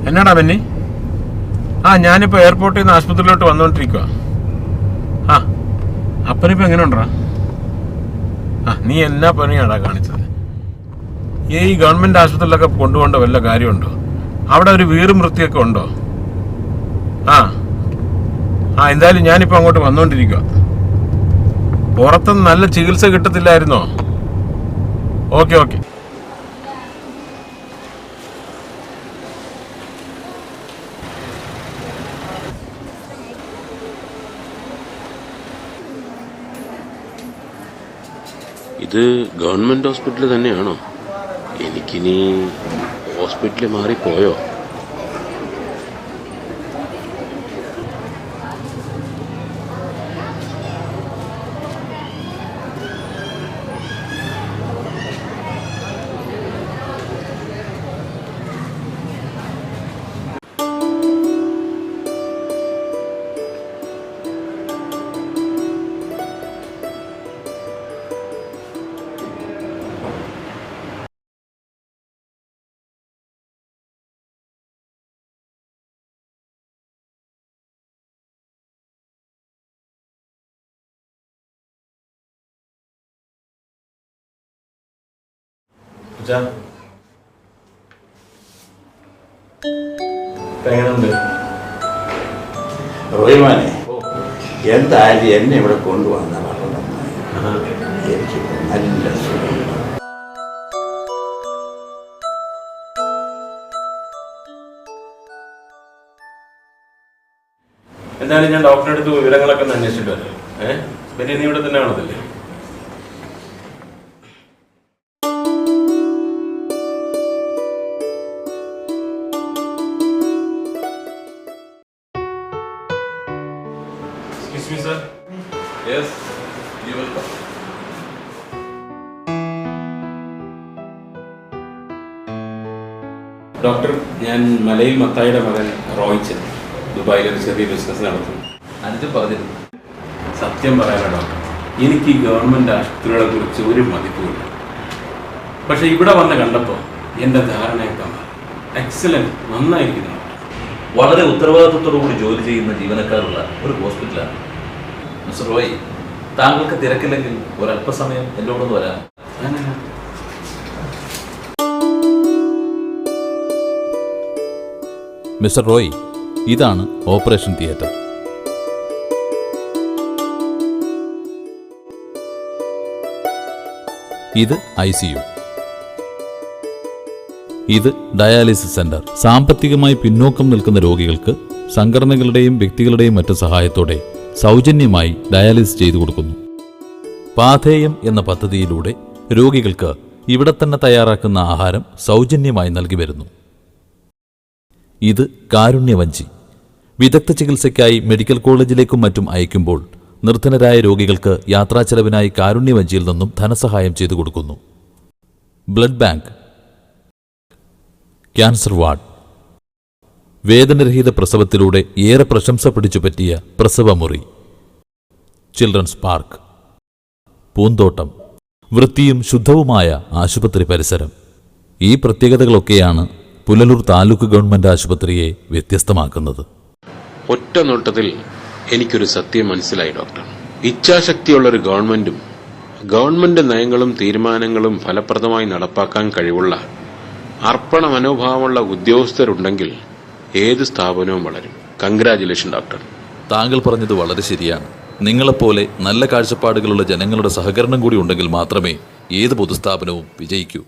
എന്നാടാ ബെന്നി? ഞാനിപ്പോൾ എയർപോർട്ടിൽ നിന്ന് ആശുപത്രിയിലോട്ട് വന്നുകൊണ്ടിരിക്കുക. അപ്പനിപ്പോൾ എങ്ങനെ ഉണ്ടാ? നീ എന്നാ പണിയാടാ കാണിച്ചത്? ഈ ഗവൺമെൻറ് ആശുപത്രിയിലൊക്കെ കൊണ്ടുപോകേണ്ട വല്ല കാര്യമുണ്ടോ? അവിടെ ഒരു വീറും വൃത്തിയൊക്കെ ഉണ്ടോ? എന്തായാലും ഞാനിപ്പോൾ അങ്ങോട്ട് വന്നുകൊണ്ടിരിക്കുക. പുറത്തുനിന്ന് നല്ല ചികിത്സ കിട്ടത്തില്ലായിരുന്നോ? ഓക്കെ. ഇത് ഗവൺമെൻറ് ഹോസ്പിറ്റൽ തന്നെയാണോ? എനിക്കിനി ഹോസ്പിറ്റലിൽ മാറിപ്പോയോ? റോയ്മാനെ, എന്തായാലും എന്നെ ഇവിടെ കൊണ്ടുവന്ന വളരെ എനിക്ക് നല്ല സുഖം. എന്തായാലും ഞാൻ ഡോക്ടറെ അടുത്ത് വിവരങ്ങളൊക്കെ ഒന്ന് അന്വേഷിച്ചിട്ട് വരാം. പിന്നെ നീ ഇവിടെ തന്നെ ആണതല്ലേ? Excuse me, sir. Yes, you welcome. Doctor, ഞാൻ മലയിൽ മത്തായിയുടെ മകൻ റോയിച്ചൻ, ദുബായിലൊരു ചെറിയ ബിസിനസ് നടത്തുന്നു. അനുജൻ പറഞ്ഞിരുന്നു. സത്യം പറയാനോ ഡോക്ടർ, എനിക്ക് ഈ ഗവൺമെൻറ് ആശുപത്രികളെ കുറിച്ച് ഒരു മതിപ്പുമില്ല. പക്ഷെ ഇവിടെ വന്ന് കണ്ടപ്പോൾ എൻ്റെ ധാരണയൊക്കെ എക്സലൻറ്റ്, നന്നായിരിക്കുന്നു. വളരെ ഉത്തരവാദിത്വത്തോടുകൂടി ജോലി ചെയ്യുന്ന ജീവനക്കാരുള്ള ഒരു ഹോസ്പിറ്റലാണ്. മിസ്റ്റർ റോയ്, താങ്കൾക്ക് തിരക്കില്ലെങ്കിൽ ഒരല്പസമയം എൻ്റെ കൂടെ വരാം. മിസ്റ്റർ റോയ്, ഇതാണ് ഓപ്പറേഷൻ തിയേറ്റർ. ഇത് ICU. ഇത് ഡയാലിസിസ് സെന്റർ. സാമ്പത്തികമായി പിന്നോക്കം നിൽക്കുന്ന രോഗികൾക്ക് സംഘടനകളുടെയും വ്യക്തികളുടെയും മറ്റു സഹായത്തോടെ സൗജന്യമായി ഡയാലിസിസ് ചെയ്തു കൊടുക്കുന്നു. പാഥേയം എന്ന പദ്ധതിയിലൂടെ രോഗികൾക്ക് ഇവിടെ തന്നെ തയ്യാറാക്കുന്ന ആഹാരം സൗജന്യമായി നൽകി വരുന്നു. ഇത് കാരുണ്യവഞ്ചി. വിദഗ്ധ ചികിത്സയ്ക്കായി മെഡിക്കൽ കോളേജിലേക്കും മറ്റും അയക്കുമ്പോൾ നിർധനരായ രോഗികൾക്ക് യാത്രാച്ചെലവിനായി കാരുണ്യവഞ്ചിയിൽ നിന്നും ധനസഹായം ചെയ്തു കൊടുക്കുന്നു. ബ്ലഡ് ബാങ്ക്, ക്യാൻസർ വാർഡ്, വേദനരഹിത പ്രസവത്തിലൂടെ ഏറെ പ്രശംസ പിടിച്ചുപറ്റിയ പ്രസവമുറി, ചിൽഡ്രൻസ് പാർക്ക്, പൂന്തോട്ടം, വൃത്തിയും ശുദ്ധവുമായ ആശുപത്രി പരിസരം. ഈ പ്രത്യേകതകളൊക്കെയാണ് പുനലൂർ താലൂക്ക് ഗവൺമെന്റ് ആശുപത്രിയെ വ്യത്യസ്തമാക്കുന്നത്. ഒറ്റ നോട്ടത്തിൽ എനിക്കൊരു സത്യം മനസ്സിലായി ഡോക്ടർ. ഇച്ഛാശക്തിയുള്ളൊരു ഗവൺമെന്റും ഗവൺമെന്റ് നയങ്ങളും തീരുമാനങ്ങളും ഫലപ്രദമായി നടപ്പാക്കാൻ കഴിവുള്ള അർപ്പണ മനോഭാവമുള്ള ഉദ്യോഗസ്ഥരുണ്ടെങ്കിൽ ഏത് സ്ഥാപനവും വളരും. Congratulation doctor. താങ്കൾ പറഞ്ഞത് വളരെ ശരിയാണ്. നിങ്ങളെപ്പോലെ നല്ല കാഴ്ചപ്പാടുകളുള്ള ജനങ്ങളുടെ സഹകരണം കൂടി ഉണ്ടെങ്കിൽ മാത്രമേ ഏത് പൊതുസ്ഥാപനവും വിജയിക്കൂ.